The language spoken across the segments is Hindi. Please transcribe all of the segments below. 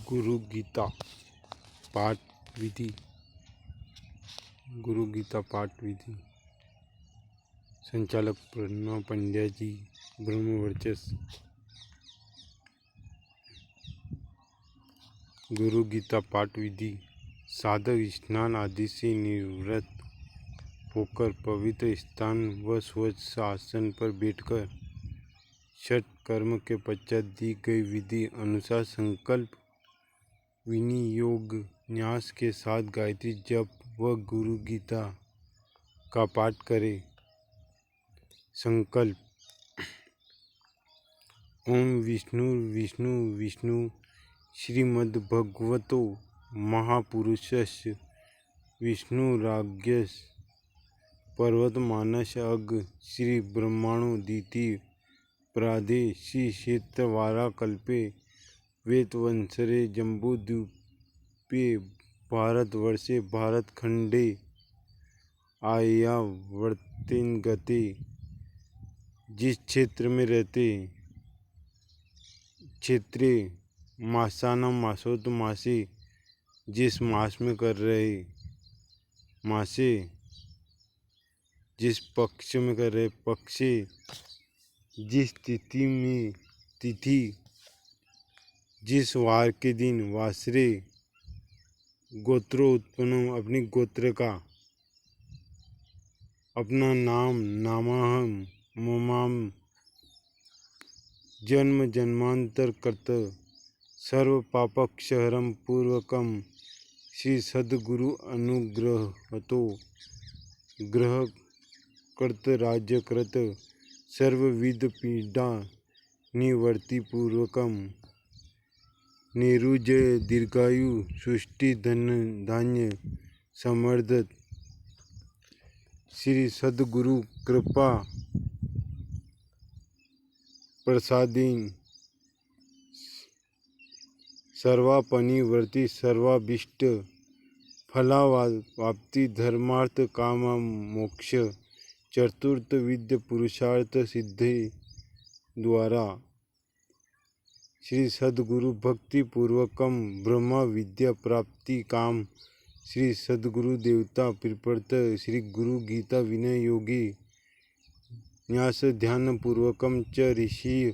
गुरु गीता पाठ विधि। गुरु गीता पाठ विधि। संचालक प्रणव पंड्या जी, ब्रह्मवर्चस्व। गुरु गीता पाठ विधि। साधक स्नान आदि से निवृत्त होकर पवित्र स्थान व स्वच्छ आसन पर बैठकर छठ कर्म के पश्चात दी गई विधि अनुसार संकल्प विनियोग न्यास के साथ गायत्री जप व गुरु गीता का पाठ करें। संकल्प। ओम विष्णु विष्णु विष्णु श्रीमद्भगवतो महापुरुषस्य विष्णुराज्ञस्य पर्वतमानस्य अग श्री ब्रह्मणो द्वितीय प्रादे श्री क्षेत्रवाराकल्पे वेतवंसरे जम्बूद्वीपे भारतवर्षे भारतखंडे आयावर्तेन्गते। जिस क्षेत्र में रहते क्षेत्रे मासानां मासोत मासे, जिस मास में कर रहे मासे, जिस पक्ष में कर रहे पक्षे, जिस तिथि में तिथि, जिस वार के दिन वासरे, गोत्रो उत्पन्नम अपनी गोत्र का, अपना नाम नामाहम ममाम जन्म जन्मांतर कर्त सर्व पापक्षहरम पूर्वकम श्री सद्गुरु अनुग्रहतो ग्रह कर्त राज्य कृत सर्वविध पीडा निवर्ति पूर्वकम निरुजय दीर्घायु सुष्टि धन धान्य समर्दत श्री सद्गुरु कृपा प्रसादेन सर्वापनि वर्ति सर्वाभिष्ट फलावाप्ति धर्मार्थ काम मोक्ष चतुर्थ विद्य पुरुषार्थ सिद्धि द्वारा श्री सद्गुरु भक्ति पूर्वकम ब्रह्म विद्या प्राप्ति काम श्री सद्गुरु देवता प्रीत्यर्थ श्री गुरु गीता विनय योगी न्यास ध्यान पूर्वकम च ऋषि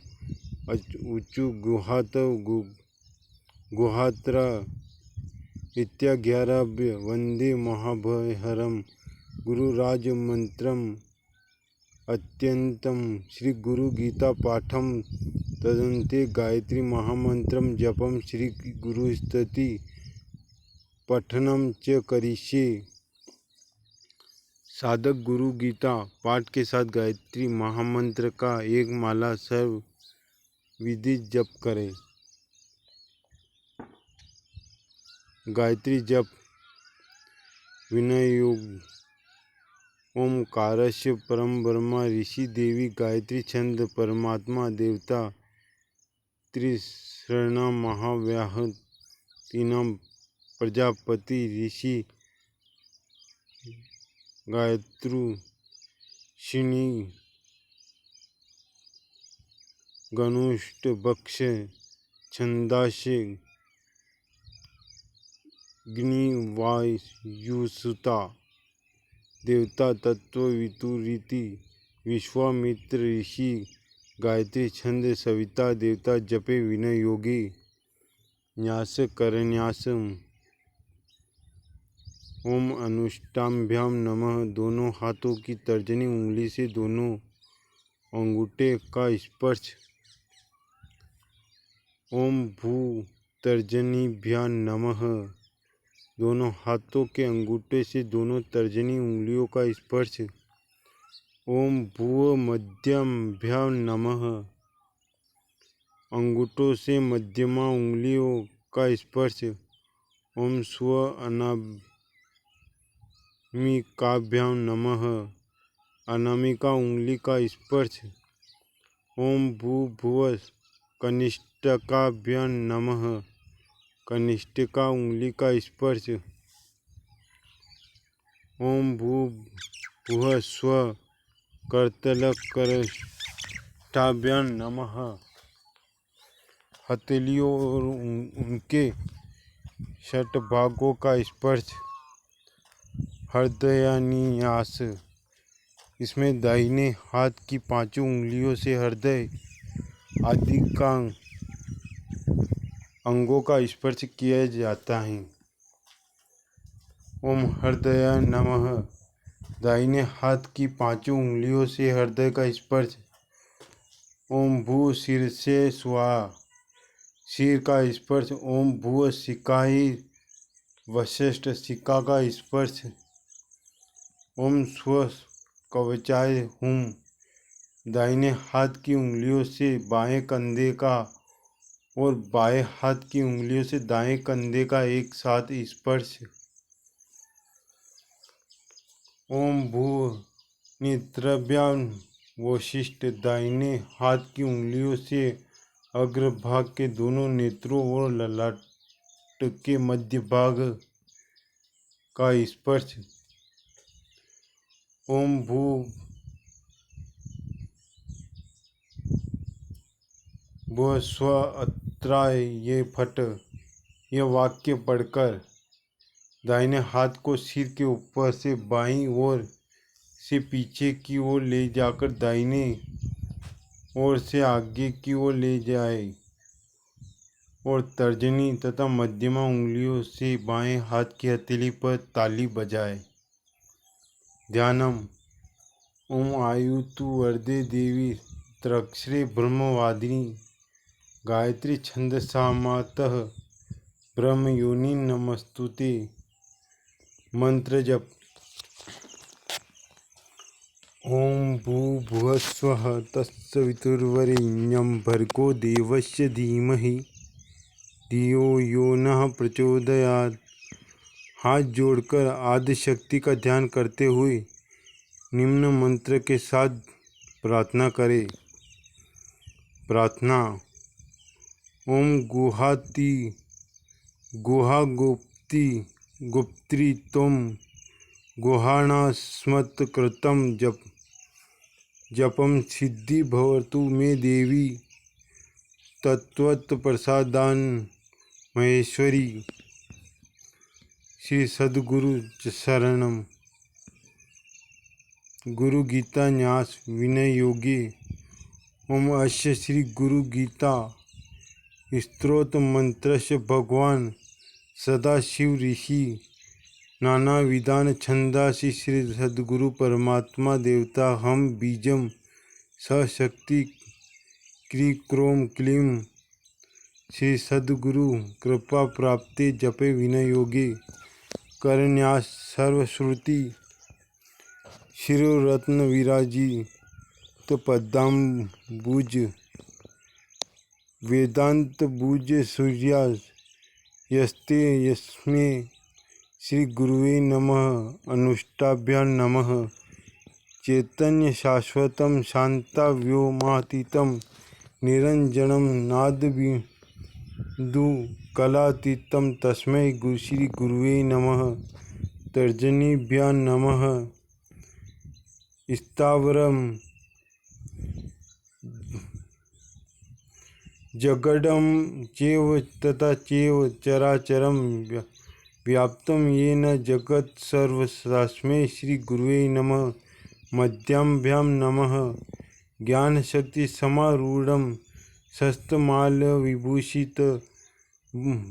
उचु गुहात्रा इत्याज्ञारभ्य वंदे महाभयहरम गुरुराज मंत्रम अत्यंतम श्री गुरु गीता पाठम तदंते गायत्री महामंत्रम जपम श्री गुरु स्तुति पठनम च करिष्ये। साधक गुरु गीता पाठ के साथ गायत्री महामंत्र का एक माला सर्व विधि जप करें। गायत्री जप विनय योग। ओमकारस्य परम ब्रह्म ऋषि देवी गायत्री छंद परमात्मा देवता त्रिसृणा महाव्याह तीनाम प्रजापति ऋषि गायत्रु शिणी गणुष्ट बक्ष छंदाशे ग्निवायुसुता देवता तत्व वितुरीति विश्वामित्र ऋषि गायत्री छंद सविता देवता जपे विनय योगी न्यास करन्यासम। ओम अनुष्टाभ्याम नमः। दोनों हाथों की तर्जनी उंगली से दोनों अंगूठे का स्पर्श। ओम भू तर्जनीभ्याम नमः। दोनों हाथों के अंगूठे से दोनों तर्जनी उंगलियों का स्पर्श। ओम भूव मध्यमभ्याम नमः। अंगूठों से मध्यमा उंगलियों का स्पर्श। ओम स्व अनामिकाभ्याम नमः। अनामिका उंगली का स्पर्श। ओम भूभुव कनिष्ठकाभ्याम नमः। कनिष्ठिका उंगली का स्पर्श। ओम भूभुव स्व करतलकरष्ठाभ्याम नमः। हथेलियों और उनके षटभागों का स्पर्श हृदयान्यास। इसमें दाहिने हाथ की पांचों उंगलियों से हृदय आदि का अंगों का स्पर्श किया जाता है। ओम हृदयाय नमः। दाहिने हाथ की पांचों उंगलियों से हृदय का स्पर्श। ओम भू सिर से स्वाहा। सिर का स्पर्श। ओम भू सिकाई वशिष्ठ। सिका का स्पर्श। ओम स्व कवचाय हुम। दाहिने हाथ की उंगलियों से बाएं कंधे का और बाएं हाथ की उंगलियों से दाएं कंधे का एक साथ स्पर्श। ओम भू नेत्रभ्याम वशिष्ठ। दाहिने हाथ की उंगलियों से अग्रभाग के दोनों नेत्रों और ललाट के मध्य भाग का स्पर्श। ओम भू भुव स्व अत्राय ये फट। यह वाक्य पढ़कर दाहिने हाथ को सिर के ऊपर से बाईं ओर से पीछे की ओर ले जाकर दाहिने ओर से आगे की ओर ले जाए और तर्जनी तथा मध्यमा उंगलियों से बाएं हाथ की हथेली पर ताली बजाए। ध्यानम। ओम आयुतु वरदे देवी त्रक्षरे ब्रह्मवादिनी गायत्री छंदसामातः ब्रह्म योनि नमस्तुते। मंत्र जप। ओम भूर्भुवस्वः तत्सवितुर्वरेण्यं भर्गो देवस्य धीमहि धियो यो नः प्रचोदयात्। हाथ जोड़कर आदि शक्ति का ध्यान करते हुए निम्न मंत्र के साथ प्रार्थना करें। प्रार्थना। ओम गुहाति गुहा गुप्ती गुप्त्री त्वं गुहाणास्मत् कृतं जपम सिद्धि भवतु मे देवी तत्त्वत् प्रसादान महेश्वरी। श्री सद्गुरु शरणम। गुरु गीता न्यास विनय योगे। ओम अस्य श्री गुरु गीता स्तोत्र मंत्रस्य भगवान सदाशिव ऋषि नाना विधान छंदासि श्री सद्गुरु परमात्मा देवता हम बीजम सशक्ति क्री क्रोम क्लीम। श्री सद्गुरु कृपा प्राप्ते जपे विनय योगे। करन्यास सर्वश्रुति शिरोरत्न विराजित पद्माम्बुज वेदांत भुज सूर्यास यस्ते यस्मे श्री गुरुवे नमः। अनुष्ठाभ्यां नमः। चैतन्य शाश्वतं शांताव्योमातीतं निरंजनं नादबिंदु कलातीतं तस्मै श्री गुरुवे नमः। तर्जनीभ्यां नमः। स्थावरं जगडं चैव तथा चैव चराचरं व्याप्तं येन जगत् सर्वं श्री गुरुवे नमः। मध्याभ्यां नमः। ज्ञान शक्ति समारूढ़ं शस्त्रमाल विभूषित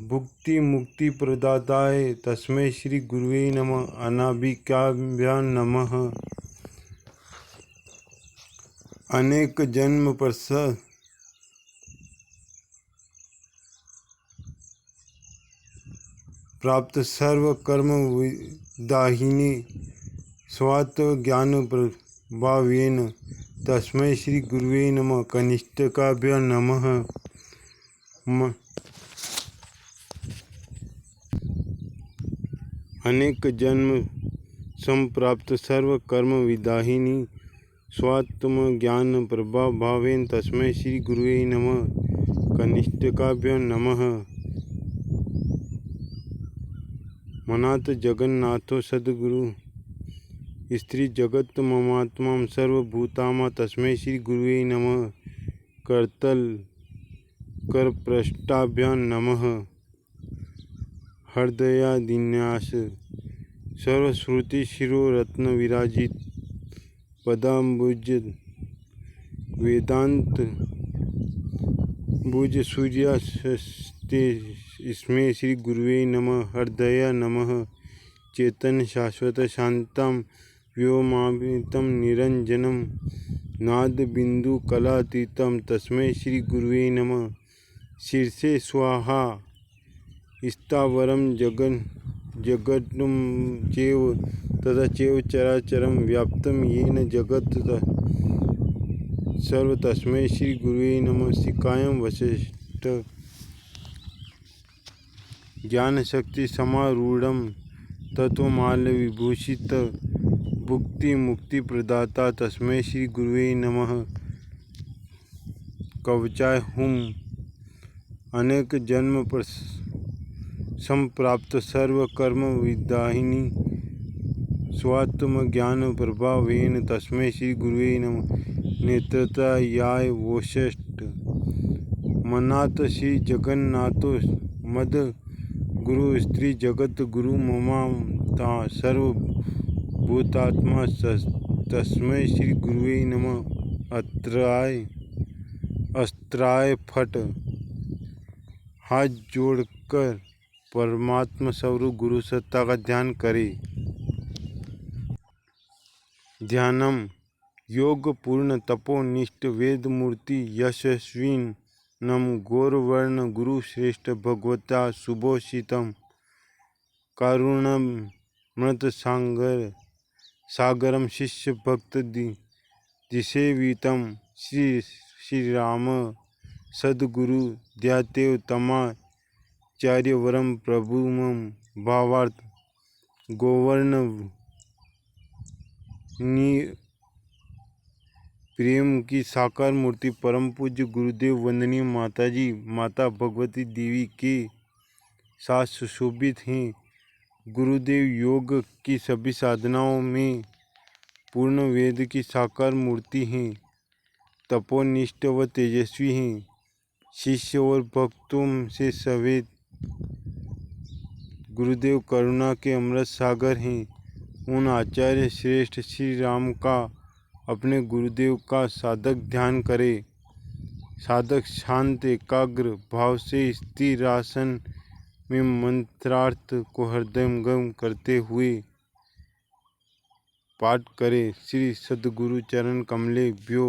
भुक्ति मुक्ति प्रदाताय तस्मै श्री गुरुवे नमः। अनाभिकाभ्यां नमः। अनेक जन्म प्रसाद प्राप्त सर्व कर्म विदाहिनी स्वात्व ज्ञान प्रभावेन तस्मै श्री गुरुवे नमः। कनिष्ठकाभ्यां नमः। अनेक जन्म संप्राप्त सर्व कर्म विदाहिनी स्वात्म ज्ञान प्रभावेन तस्मै श्री गुरुवे नमः। कनिष्ठकाभ्यां नमः। मनाथ जगन्नाथो सद्गुरु स्त्री जगत ममात्मा सर्वभूतामा तस्मै श्री गुरुवे नमः। करतल करपृष्ठाभ्यां नमः। हृदयादिन्यास सर्वश्रुति शिरो रत्न विराजित पदाम्बुज वेदांत भुज सूर्यास्ते इसमें श्री गुरुवे नमः। हृदया नमः। चेतन शाश्वत शांतं व्योमातीतं निरंजनं नाद बिंदु कलातीतं तस्मै श्री गुरुवे नमः। शीर्षे स्वाहा स्थावरं जगन्नं चैव तथा चैव चराचरं व्याप्तं येन जगत् सर्व तस्मै श्री गुरुवे नमः। शिकायं वसिष्ठ ज्ञान शक्ति समारूढ़ं तत्वमाल्य विभूषित भुक्ति मुक्ति प्रदाता तस्मै श्री गुरुवे नमः। कवचाय हुम अनेक जन्म पर संप्राप्त सर्व कर्म विदाहिनी स्वात्म ज्ञान प्रभावेन तस्मै श्री गुरुवे नमः। नेत्रता याय वोषष्ठ मनात श्री जगन्नाथो मद गुरु स्त्री जगत गुरु ममाता सर्व भूतात्मा तस्मै श्री गुरुवे नमः। अस्त्राय फट हाथ जोड़कर परमात्मा स्वरूप गुरु सत्ता का ध्यान करें। ध्यानम योग पूर्ण तपोनिष्ठ वेद मूर्ति यशस्विन नम गौरवर्ण गुरु श्रेष्ठ भगवता सुभोषितम कारुणम मृत सागरम शिष्य भक्त दिसेवितम श्री राम सद्गुरु ध्यातेव तमाचार्यवरम प्रभुमम भावार्थ गौवर्ण प्रेम की साकार मूर्ति परम पूज्य गुरुदेव वंदनीय माताजी माता भगवती देवी के साथ सुशोभित हैं। गुरुदेव योग की सभी साधनाओं में पूर्ण वेद की साकार मूर्ति हैं, तपोनिष्ठ व तेजस्वी हैं, शिष्य और भक्तों से सवेद गुरुदेव करुणा के अमृत सागर हैं। उन आचार्य श्रेष्ठ श्री राम का अपने गुरुदेव का साधक ध्यान करे। साधक शांत एकाग्र भाव से स्थिर आसन में मंत्रार्थ को हृदयंगम करते हुए पाठ करे। श्री सद्गुरु चरण कमले भ्यो